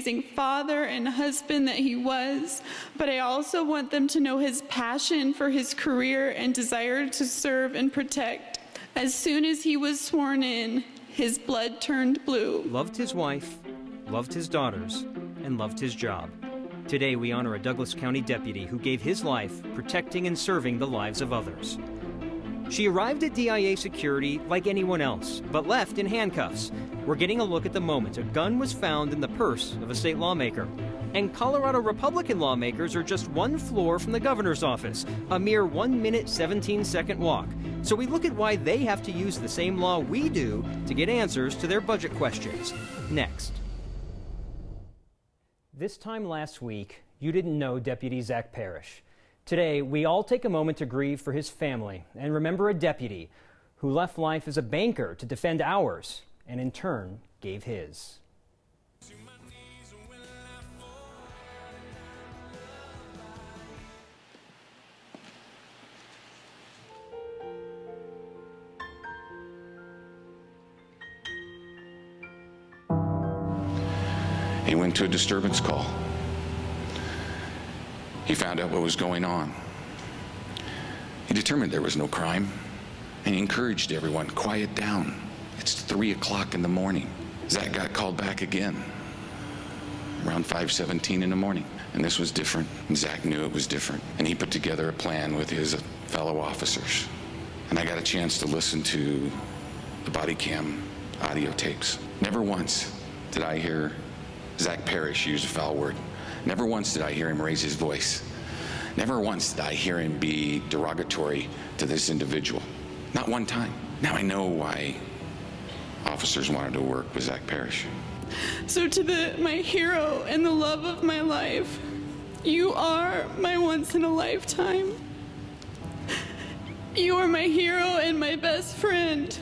amazing father and husband that he was, but I also want them to know his passion for his career and desire to serve and protect. As soon as he was sworn in, his blood turned blue. Loved his wife, loved his daughters, and loved his job. Today we honor a Douglas County deputy who gave his life protecting and serving the lives of others. She arrived at DIA security like anyone else, but left in handcuffs. We're getting a look at the moment a gun was found in the purse of a state lawmaker. And Colorado Republican lawmakers are just one floor from the governor's office, a mere 1 minute, 17-second walk. So we look at why they have to use the same law we do to get answers to their budget questions. Next. This time last week, you didn't know Deputy Zack Parrish. Today, we all take a moment to grieve for his family and remember a deputy who left life as a banker to defend ours and in turn gave his. He went to a disturbance call. He found out what was going on. He determined there was no crime, and he encouraged everyone, quiet down. It's 3 o'clock in the morning. Zack got called back again, around 5:17 in the morning. And this was different, and Zack knew it was different. And he put together a plan with his fellow officers. And I got a chance to listen to the body cam audio tapes. Never once did I hear Zack Parrish use a foul word. Never once did I hear him raise his voice. Never once did I hear him be derogatory to this individual. Not one time. Now I know why officers wanted to work with Zack Parrish. So to my hero and the love of my life, you are my once in a lifetime. You are my hero and my best friend.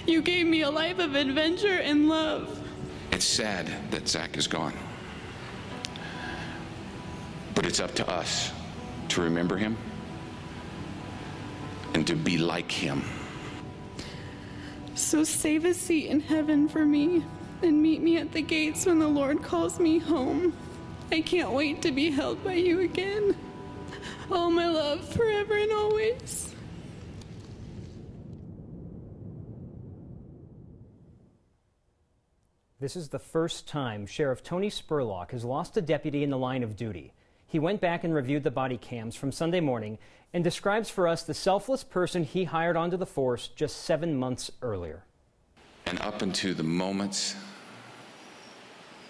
You gave me a life of adventure and love. It's sad that Zack is gone. But it's up to us to remember him and to be like him. So save a seat in heaven for me and meet me at the gates when the Lord calls me home. I can't wait to be held by you again. All my love forever and always. This is the first time Sheriff Tony Spurlock has lost a deputy in the line of duty. He went back and reviewed the body cams from Sunday morning and describes for us the selfless person he hired onto the force just 7 months earlier. And up into the moments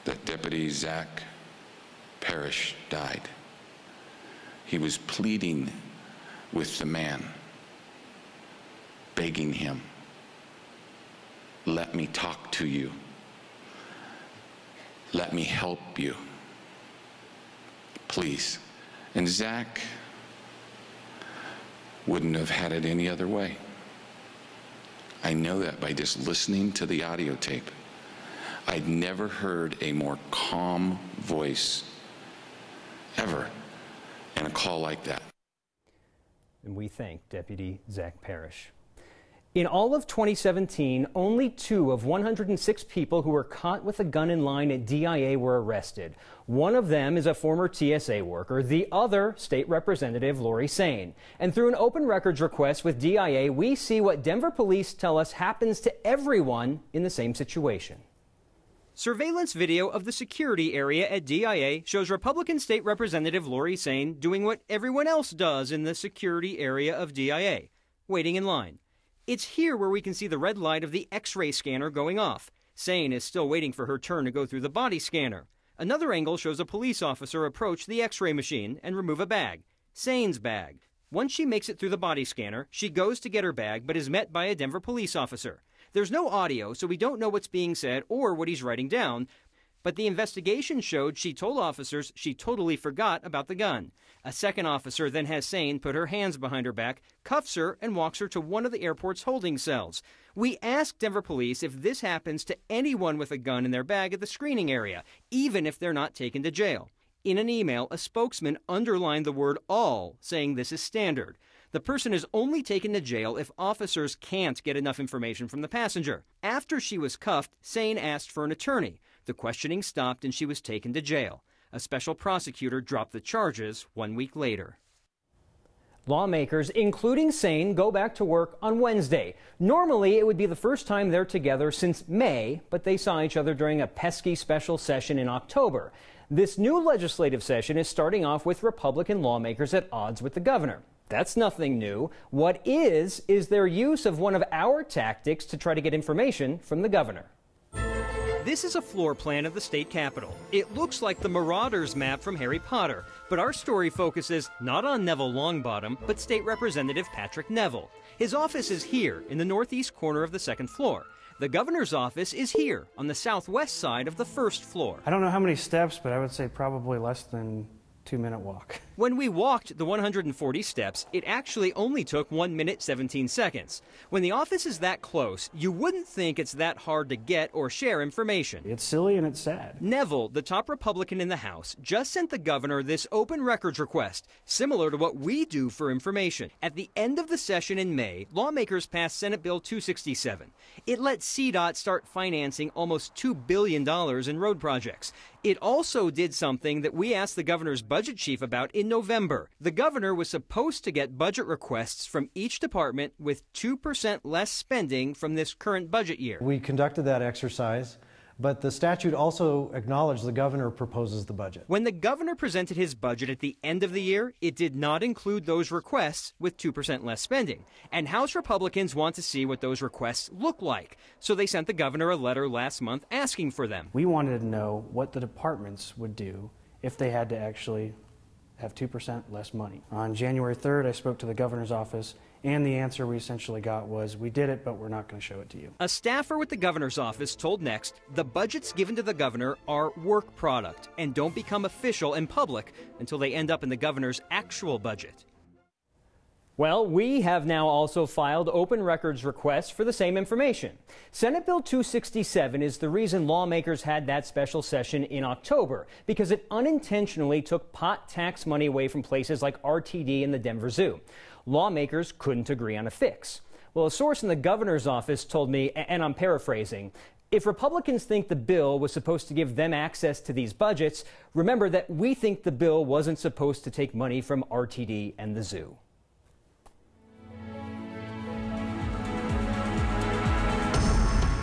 that Deputy Zack Parrish died, he was pleading with the man, begging him, let me talk to you. Let me help you. Please. And Zack wouldn't have had it any other way. I know that by just listening to the audio tape. I'd never heard a more calm voice ever in a call like that. And we thank Deputy Zack Parrish. In all of 2017, only 2 of 106 people who were caught with a gun in line at DIA were arrested. One of them is a former TSA worker, the other State Representative Lori Sain. And through an open records request with DIA, we see what Denver police tell us happens to everyone in the same situation. Surveillance video of the security area at DIA shows Republican State Representative Lori Sain doing what everyone else does in the security area of DIA, waiting in line. It's here where we can see the red light of the X-ray scanner going off. Sain is still waiting for her turn to go through the body scanner. Another angle shows a police officer approach the X-ray machine and remove a bag. Sain's bag. Once she makes it through the body scanner, she goes to get her bag but is met by a Denver police officer. There's no audio, so we don't know what's being said or what he's writing down, but the investigation showed she told officers she totally forgot about the gun. A second officer then has Sain put her hands behind her back, cuffs her, and walks her to one of the airport's holding cells. We asked Denver police if this happens to anyone with a gun in their bag at the screening area, even if they're not taken to jail. In an email, a spokesman underlined the word all, saying this is standard. The person is only taken to jail if officers can't get enough information from the passenger. After she was cuffed, Sain asked for an attorney. The questioning stopped and she was taken to jail. A special prosecutor dropped the charges 1 week later. Lawmakers, including Sane, go back to work on Wednesday. Normally, it would be the first time they're together since May, but they saw each other during a pesky special session in October. This new legislative session is starting off with Republican lawmakers at odds with the governor. That's nothing new. What is their use of one of our tactics to try to get information from the governor. This is a floor plan of the state capitol. It looks like the Marauders map from Harry Potter, but our story focuses not on Neville Longbottom, but State Representative Patrick Neville. His office is here in the northeast corner of the second floor. The governor's office is here on the southwest side of the first floor. I don't know how many steps, but I would say probably less than 2-minute walk. When we walked the 140 steps, it actually only took 1 minute 17 seconds. When the office is that close, you wouldn't think it's that hard to get or share information. It's silly and it's sad. Neville, the top Republican in the House, just sent the governor this open records request, similar to what we do for information. At the end of the session in May, lawmakers passed Senate Bill 267. It let CDOT start financing almost $2 billion in road projects. It also did something that we asked the governor's budget chief about in November. The governor was supposed to get budget requests from each department with 2% less spending from this current budget year. We conducted that exercise, but the statute also acknowledged the governor proposes the budget. When the governor presented his budget at the end of the year, it did not include those requests with 2% less spending. And House Republicans want to see what those requests look like. So they sent the governor a letter last month asking for them. We wanted to know what the departments would do if they had to actually have 2% less money. On January 3rd, I spoke to the governor's office, and the answer we essentially got was, we did it, but we're not going to show it to you. A staffer with the governor's office told Next, the budgets given to the governor are work product and don't become official and public until they end up in the governor's actual budget. Well, we have now also filed open records requests for the same information. Senate Bill 267 is the reason lawmakers had that special session in October, because it unintentionally took pot tax money away from places like RTD and the Denver Zoo. Lawmakers couldn't agree on a fix. Well, a source in the governor's office told me, and I'm paraphrasing, if Republicans think the bill was supposed to give them access to these budgets, remember that we think the bill wasn't supposed to take money from RTD and the zoo.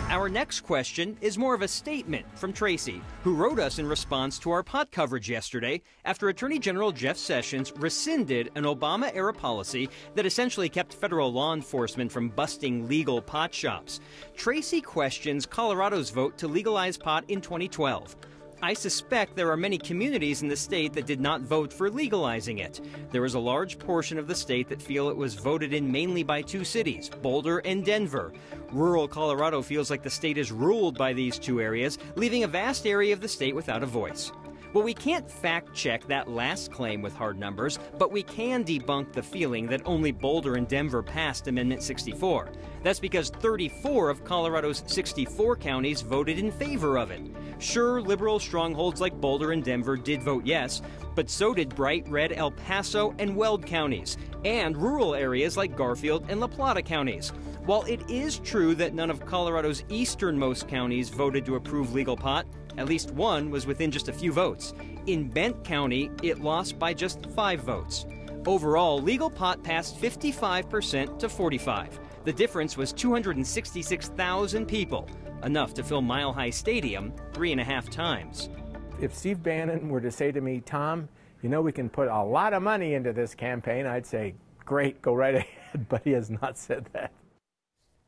Our next question is more of a statement from Tracy, who wrote us in response to our pot coverage yesterday after Attorney General Jeff Sessions rescinded an Obama-era policy that essentially kept federal law enforcement from busting legal pot shops. Tracy questions Colorado's vote to legalize pot in 2012. I suspect there are many communities in the state that did not vote for legalizing it. There is a large portion of the state that feel it was voted in mainly by two cities, Boulder and Denver. Rural Colorado feels like the state is ruled by these two areas, leaving a vast area of the state without a voice. Well, we can't fact-check that last claim with hard numbers, but we can debunk the feeling that only Boulder and Denver passed Amendment 64. That's because 34 of Colorado's 64 counties voted in favor of it. Sure, liberal strongholds like Boulder and Denver did vote yes, but so did bright red El Paso and Weld counties, and rural areas like Garfield and La Plata counties. While it is true that none of Colorado's easternmost counties voted to approve legal pot, at least one was within just a few votes. In Bent County, it lost by just 5 votes. Overall, legal pot passed 55% to 45%. The difference was 266,000 people, enough to fill Mile High Stadium 3.5 times. If Steve Bannon were to say to me, Tom, you know we can put a lot of money into this campaign, I'd say, great, go right ahead, but he has not said that.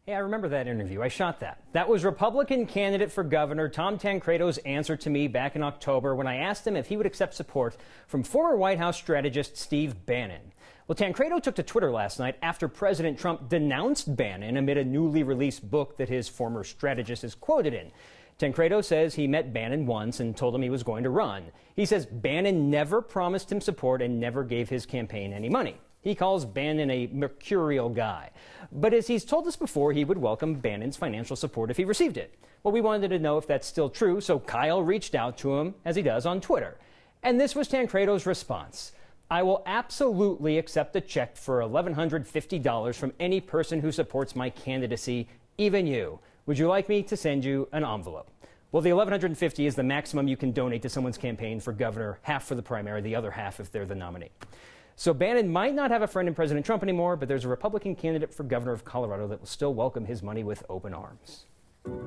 Hey, I remember that interview. I shot that. That was Republican candidate for governor Tom Tancredo's answer to me back in October when I asked him if he would accept support from former White House strategist Steve Bannon. Well, Tancredo took to Twitter last night after President Trump denounced Bannon amid a newly released book that his former strategist is quoted in. Tancredo says he met Bannon once and told him he was going to run. He says Bannon never promised him support and never gave his campaign any money. He calls Bannon a mercurial guy. But as he's told us before, he would welcome Bannon's financial support if he received it. Well, we wanted to know if that's still true, so Kyle reached out to him, as he does on Twitter. And this was Tancredo's response. I will absolutely accept a check for $1,150 from any person who supports my candidacy, even you. Would you like me to send you an envelope? Well, the $1,150 is the maximum you can donate to someone's campaign for governor, half for the primary, the other half if they're the nominee. So Bannon might not have a friend in President Trump anymore, but there's a Republican candidate for governor of Colorado that will still welcome his money with open arms.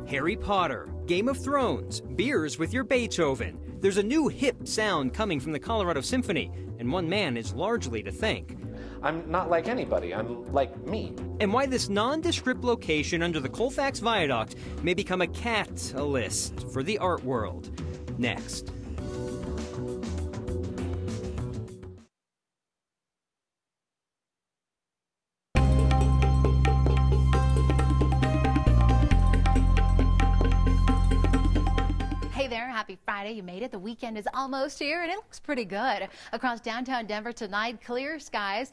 Harry Potter, Game of Thrones, beers with your Beethoven. There's a new hip sound coming from the Colorado Symphony, and one man is largely to thank. I'm not like anybody, I'm like me. And why this nondescript location under the Colfax Viaduct may become a catalyst for the art world. Next. Happy Friday. You made it. The weekend is almost here, and it looks pretty good. Across downtown Denver tonight, clear skies.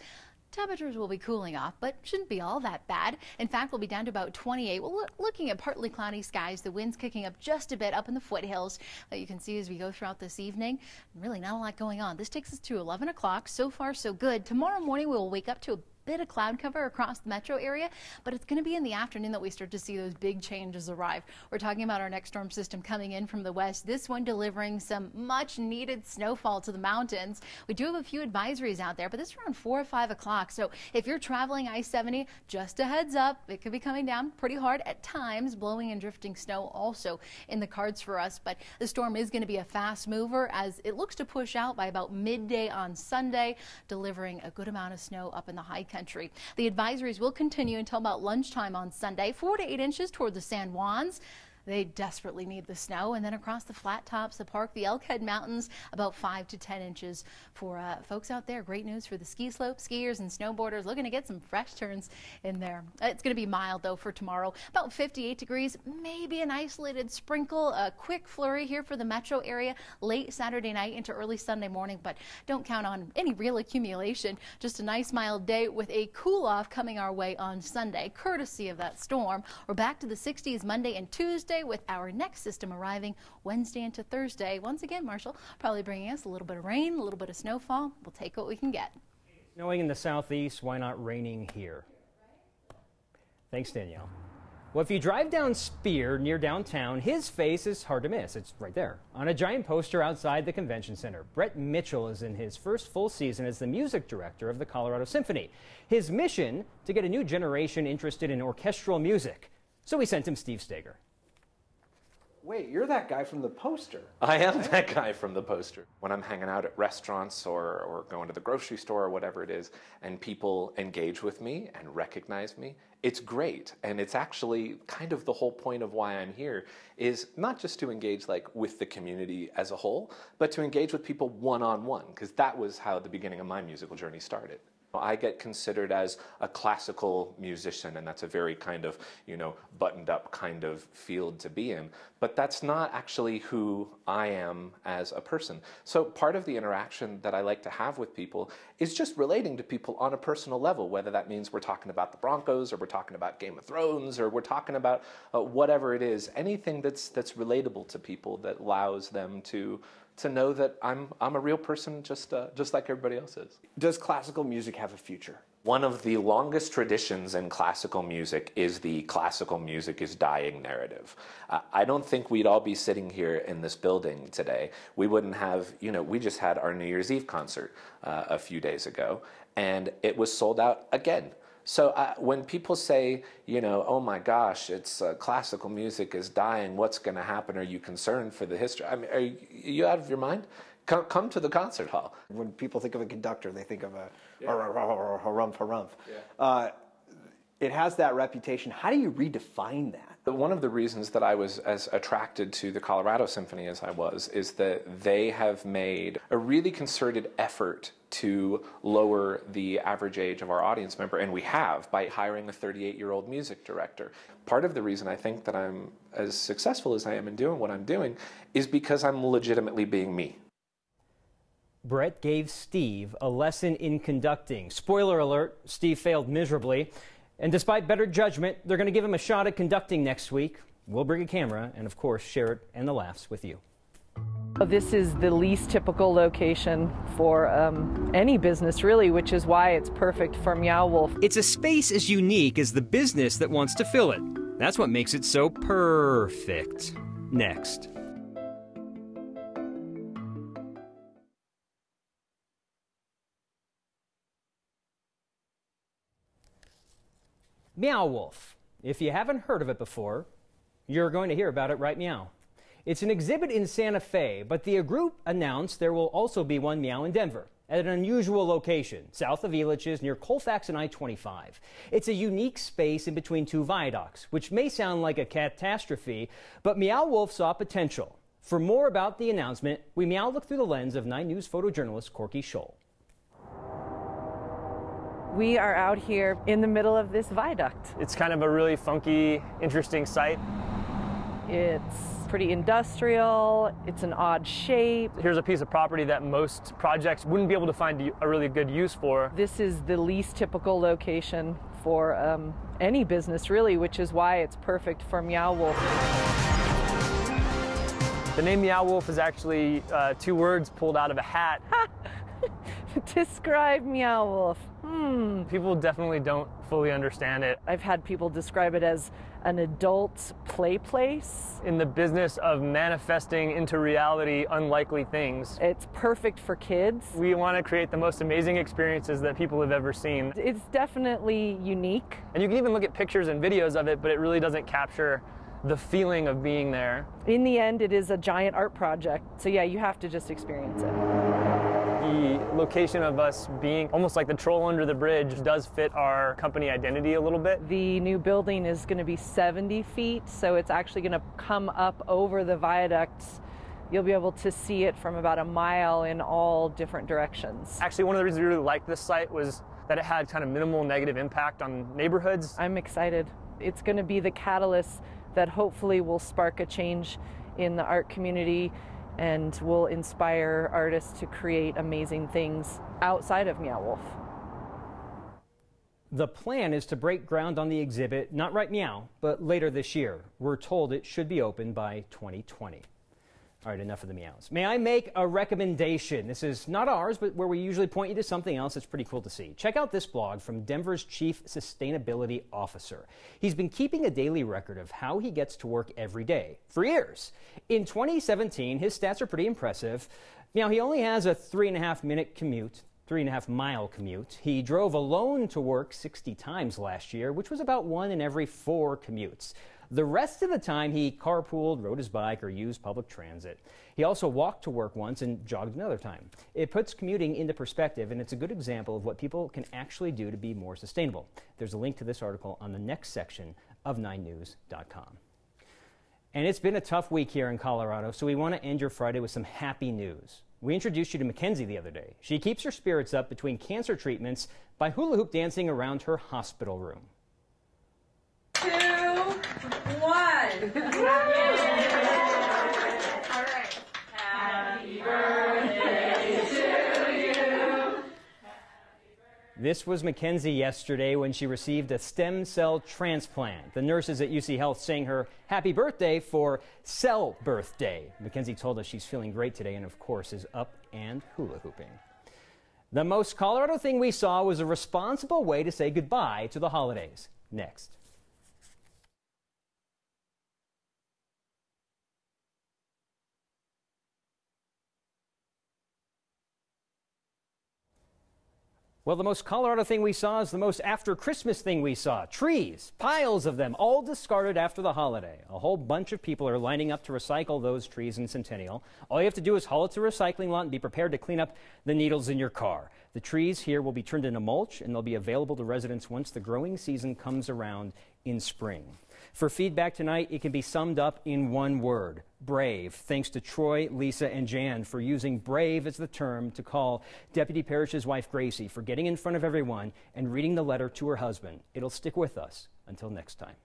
Temperatures will be cooling off, but shouldn't be all that bad. In fact, we'll be down to about 28. We're looking at partly cloudy skies. The wind's kicking up just a bit up in the foothills that you can see as we go throughout this evening. Really not a lot going on. This takes us to 11 o'clock. So far, so good. Tomorrow morning, we'll wake up to a bit of cloud cover across the metro area, but it's going to be in the afternoon that we start to see those big changes arrive. We're talking about our next storm system coming in from the west, this one delivering some much needed snowfall to the mountains. We do have a few advisories out there, but this is around 4 or 5 o'clock. So if you're traveling I-70, just a heads up, it could be coming down pretty hard at times, blowing and drifting snow also in the cards for us. But the storm is going to be a fast mover as it looks to push out by about midday on Sunday, delivering a good amount of snow up in the high country. The advisories will continue until about lunchtime on Sunday, 4 to 8 inches toward the San Juans. They desperately need the snow. And then across the flat tops, the park, the Elkhead Mountains, about 5 to 10 inches for folks out there. Great news for the ski slope, skiers and snowboarders looking to get some fresh turns in there. It's going to be mild, though, for tomorrow. About 58 degrees, maybe an isolated sprinkle, a quick flurry here for the metro area late Saturday night into early Sunday morning, but don't count on any real accumulation. Just a nice mild day with a cool off coming our way on Sunday, courtesy of that storm. We're back to the 60s Monday and Tuesday, with our next system arriving Wednesday into Thursday. Once again, Marshall, probably bringing us a little bit of rain, a little bit of snowfall. We'll take what we can get. Snowing in the southeast, why not raining here? Thanks, Danielle. Well, if you drive down Spear near downtown, his face is hard to miss. It's right there on a giant poster outside the convention center. Brett Mitchell is in his first full season as the music director of the Colorado Symphony. His mission, to get a new generation interested in orchestral music. So we sent him Steve Steger. Wait, you're that guy from the poster. I am that guy from the poster. When I'm hanging out at restaurants or going to the grocery store or whatever it is, and people engage with me and recognize me, it's great. And it's actually kind of the whole point of why I'm here, is not just to engage like with the community as a whole, but to engage with people one-on-one, because that was how the beginning of my musical journey started. I get considered as a classical musician, and that's a very kind of, buttoned up kind of field to be in. But that's not actually who I am as a person. So part of the interaction that I like to have with people is just relating to people on a personal level, whether that means we're talking about the Broncos, or we're talking about Game of Thrones, or we're talking about whatever it is, anything that's relatable to people that allows them to know that I'm a real person just like everybody else is. Does classical music have a future? One of the longest traditions in classical music is the classical music is dying narrative. I don't think we'd all be sitting here in this building today. We wouldn't have, we just had our New Year's Eve concert a few days ago, and it was sold out again. So when people say, oh my gosh, it's classical music is dying, what's going to happen? Are you concerned for the history? I mean, are you out of your mind? Come to the concert hall. When people think of a conductor, they think of a harumph. Yeah. It has that reputation. How do you redefine that? One of the reasons that I was as attracted to the Colorado Symphony as I was is that they have made a really concerted effort to lower the average age of our audience member, and we have by hiring a 38-year-old music director. Part of the reason I think that I'm as successful as I am in doing what I'm doing is because I'm legitimately being me. Brett gave Steve a lesson in conducting. Spoiler alert, Steve failed miserably. And despite better judgment, they're going to give him a shot at conducting next week. We'll bring a camera and, of course, share it and the laughs with you. This is the least typical location for any business, really, which is why it's perfect for Meow Wolf. It's a space as unique as the business that wants to fill it. That's what makes it so perfect. next. Meow Wolf. If you haven't heard of it before, you're going to hear about it right meow. It's an exhibit in Santa Fe, but the group announced there will also be one meow in Denver at an unusual location, south of Elitch's near Colfax and I-25. It's a unique space in between two viaducts, which may sound like a catastrophe, but Meow Wolf saw potential. For more about the announcement, we meow look through the lens of 9 News photojournalist Corky Scholl. We are out here in the middle of this viaduct. It's kind of a really funky, interesting site. It's pretty industrial, it's an odd shape. Here's a piece of property that most projects wouldn't be able to find a really good use for. This is the least typical location for any business, really, which is why it's perfect for Meow Wolf. The name Meow Wolf is actually 2 words pulled out of a hat. Describe Meow Wolf. People definitely don't fully understand it. I've had people describe it as an adult play place. In the business of manifesting into reality unlikely things. It's perfect for kids. We want to create the most amazing experiences that people have ever seen. It's definitely unique. And you can even look at pictures and videos of it, but it really doesn't capture the feeling of being there. In the end, it is a giant art project. So yeah, you have to just experience it. The location of us being almost like the troll under the bridge does fit our company identity a little bit. The new building is going to be 70 feet, so it's actually going to come up over the viaducts. You'll be able to see it from about a mile in all different directions. Actually, one of the reasons we really liked this site was that it had kind of minimal negative impact on neighborhoods. I'm excited. It's going to be the catalyst that hopefully will spark a change in the art community and will inspire artists to create amazing things outside of Meow Wolf. The plan is to break ground on the exhibit, not right meow, but later this year. We're told it should be open by 2020. All right, enough of the meows. May I make a recommendation? This is not ours, but where we usually point you to something else that's pretty cool to see. Check out this blog from Denver's Chief Sustainability Officer. He's been keeping a daily record of how he gets to work every day for years. In 2017, his stats are pretty impressive. Now, he only has a 3.5-minute commute. 3.5-mile commute. He drove alone to work 60 times last year, which was about 1 in every 4 commutes. The rest of the time, he carpooled, rode his bike, or used public transit. He also walked to work once and jogged another time. It puts commuting into perspective, and it's a good example of what people can actually do to be more sustainable. There's a link to this article on the next section of 9news.com. And it's been a tough week here in Colorado, so we want to end your Friday with some happy news. We introduced you to Mackenzie the other day. She keeps her spirits up between cancer treatments by hula hoop dancing around her hospital room. 2, 1. All right. Happy birthday to you. This was Mackenzie yesterday when she received a stem cell transplant. The nurses at UC Health sang her happy birthday for Cell Birthday. Mackenzie told us she's feeling great today and, of course, is up and hula hooping. The most Colorado thing we saw was a responsible way to say goodbye to the holidays. Next. Well, the most Colorado thing we saw is the most after Christmas thing we saw. Trees, piles of them, all discarded after the holiday. A whole bunch of people are lining up to recycle those trees in Centennial. All you have to do is haul it to a recycling lot and be prepared to clean up the needles in your car. The trees here will be turned into mulch, and they'll be available to residents once the growing season comes around in spring. For feedback tonight, it can be summed up in one word: brave. Thanks to Troy, Lisa, and Jan for using brave as the term to call Deputy Parrish's wife, Gracie, for getting in front of everyone and reading the letter to her husband. It'll stick with us until next time.